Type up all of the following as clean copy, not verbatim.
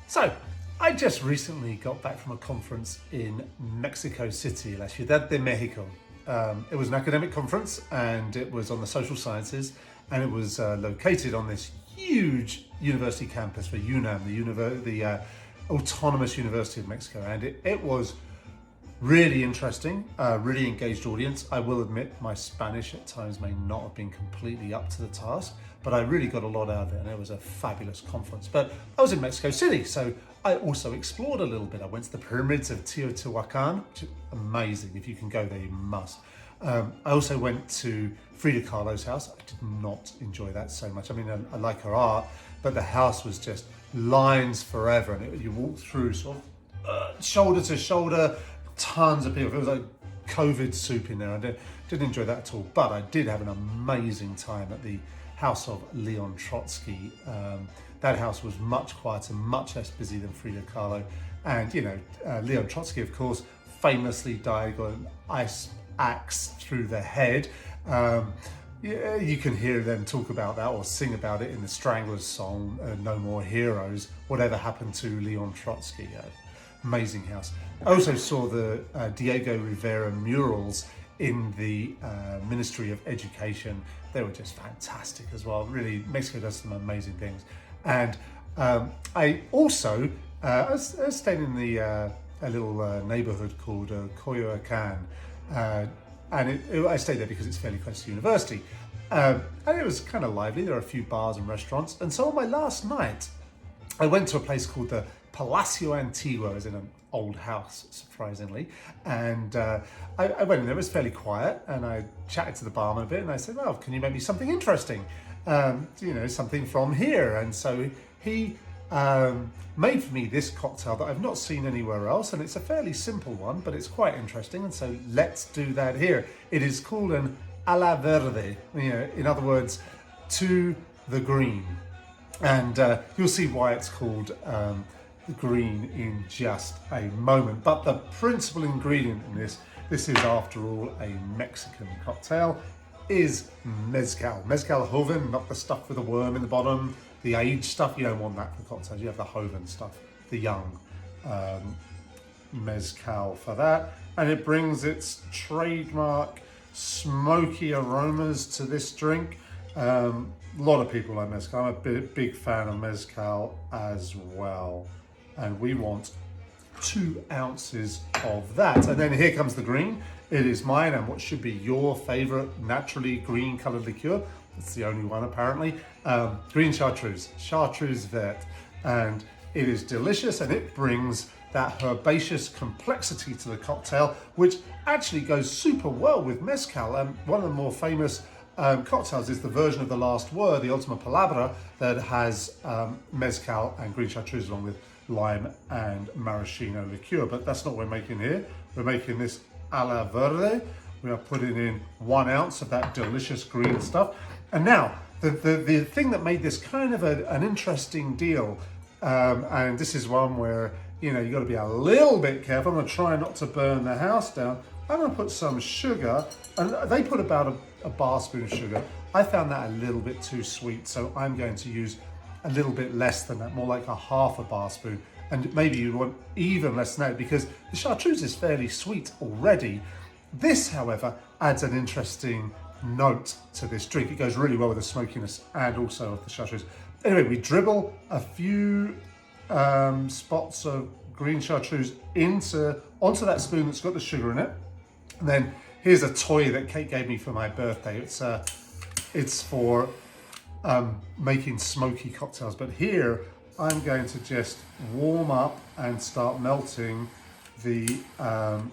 So, I just recently got back from a conference in Mexico City, La Ciudad de Mexico. It was an academic conference and it was on the social sciences, and it was located on this huge university campus for UNAM, the Autonomous University of Mexico. And it was really interesting, really engaged audience. I will admit my Spanish at times may not have been completely up to the task, but I really got a lot out of it and it was a fabulous conference. But I was in Mexico City, so I also explored a little bit. I went to the pyramids of Teotihuacan, which is amazing. If you can go there, you must. I also went to Frida Kahlo's house. I did not enjoy that so much. I mean, I like her art, but the house was just lines forever. And you walk through sort of shoulder to shoulder, tons of people. It was like COVID soup in there. I didn't enjoy that at all, but I did have an amazing time at the house of Leon Trotsky. That house was much quieter, much less busy than Frida Kahlo. And, you know, Leon Trotsky, of course, famously died, got an ice axe through the head. You can hear them talk about that or sing about it in the Stranglers song, No More Heroes, Whatever Happened to Leon Trotsky. Amazing house. I also saw the Diego Rivera murals in the Ministry of Education. They were just fantastic as well. Really, Mexico does some amazing things. And I also I was staying in a little neighborhood called Coyoacán, and I stayed there because it's fairly close to university. And it was kind of lively. There are a few bars and restaurants. And so on my last night, I went to a place called the Palacio Antiguo, as in an old house, surprisingly. And I went in there, it was fairly quiet, and I chatted to the barman a bit, and I said, well, can you make me something interesting? You know, something from here. And so he made for me this cocktail that I've not seen anywhere else, and it's a fairly simple one, but it's quite interesting, and so let's do that here. It is called an a la Verde, you know, in other words, to the green. And you'll see why it's called green in just a moment. But the principal ingredient in this is after all a Mexican cocktail, is mezcal. Mezcal joven, not the stuff with a worm in the bottom, the aged stuff. You don't want that for cocktails. You have the joven stuff, the young mezcal for that. And it brings its trademark smoky aromas to this drink. A lot of people like mezcal. I'm a big fan of mezcal as well. And we want 2 ounces of that. And then here comes the green. It is mine and what should be your favorite naturally green colored liqueur. It's the only one apparently. Green Chartreuse, Chartreuse Verde. And it is delicious and it brings that herbaceous complexity to the cocktail, which actually goes super well with mezcal. One of the more famous cocktails is the version of The Last Word, the Ultima Palabra, that has mezcal and green chartreuse along with lime and maraschino liqueur. But that's not what we're making here. We're making this a la Verde. We are putting in 1 ounce of that delicious green stuff. And now, the thing that made this kind of an interesting deal, and this is one where, you know, you got to be a little bit careful. I'm going to try not to burn the house down. I'm going to put some sugar, and they put about a bar spoon of sugar. I found that a little bit too sweet, so I'm going to use a little bit less than that, more like a half a bar spoon. And maybe you want even less than that because the chartreuse is fairly sweet already. This, however, adds an interesting note to this drink. It goes really well with the smokiness and also of the chartreuse. Anyway, we dribble a few spots of green chartreuse onto that spoon that's got the sugar in it. And then here's a toy that Kate gave me for my birthday. It's for making smoky cocktails, but here I'm going to just warm up and start melting the,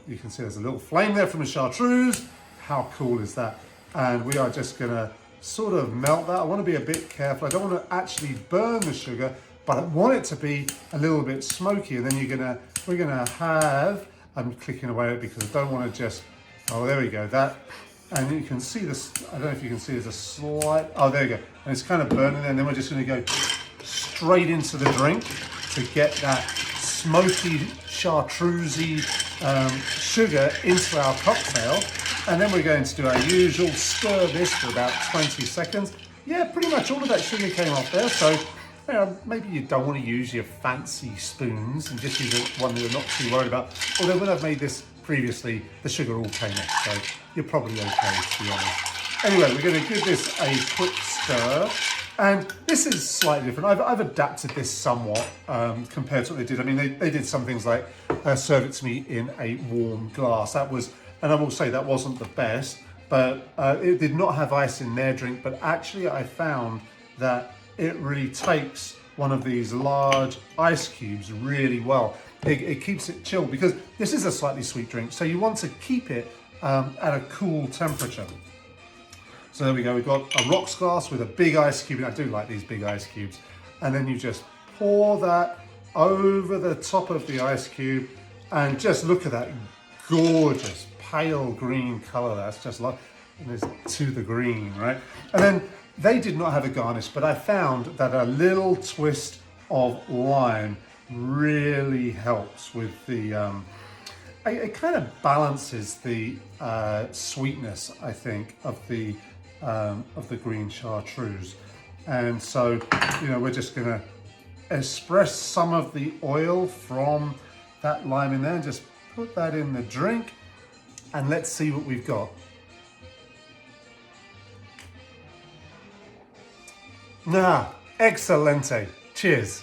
you can see there's a little flame there from the chartreuse. How cool is that? And we are just gonna sort of melt that. I wanna be a bit careful. I don't wanna actually burn the sugar, but I want it to be a little bit smoky. And then we're gonna have, I'm clicking away at it because I don't wanna just, oh, there we go, that. And you can see this, I don't know if you can see, there's a slight, oh, there you go. And it's kind of burning there, and then we're just gonna go straight into the drink to get that smoky, chartreusey sugar into our cocktail. And then we're going to do our usual, stir this for about 20 seconds. Yeah, pretty much all of that sugar came off there. So maybe you don't want to use your fancy spoons and just use one that you're not too worried about. Although when I've made this previously, the sugar all came off, so you're probably okay, to be honest. Anyway, we're going to give this a quick stir. And this is slightly different. I've adapted this somewhat compared to what they did. I mean, they did some things like serve it to me in a warm glass. That was, and I will say that wasn't the best, but it did not have ice in their drink. But actually I found that it really takes one of these large ice cubes really well. It keeps it chilled because this is a slightly sweet drink. So you want to keep it at a cool temperature. So there we go, we've got a rocks glass with a big ice cube, and I do like these big ice cubes. And then you just pour that over the top of the ice cube, and just look at that gorgeous pale green color. That's just like, it's to the green, right? And then they did not have a garnish, but I found that a little twist of lime really helps with the, it kind of balances the sweetness, I think, of the green chartreuse. And so, you know, we're just gonna express some of the oil from that lime in there and just put that in the drink, and let's see what we've got. Excelente. Cheers.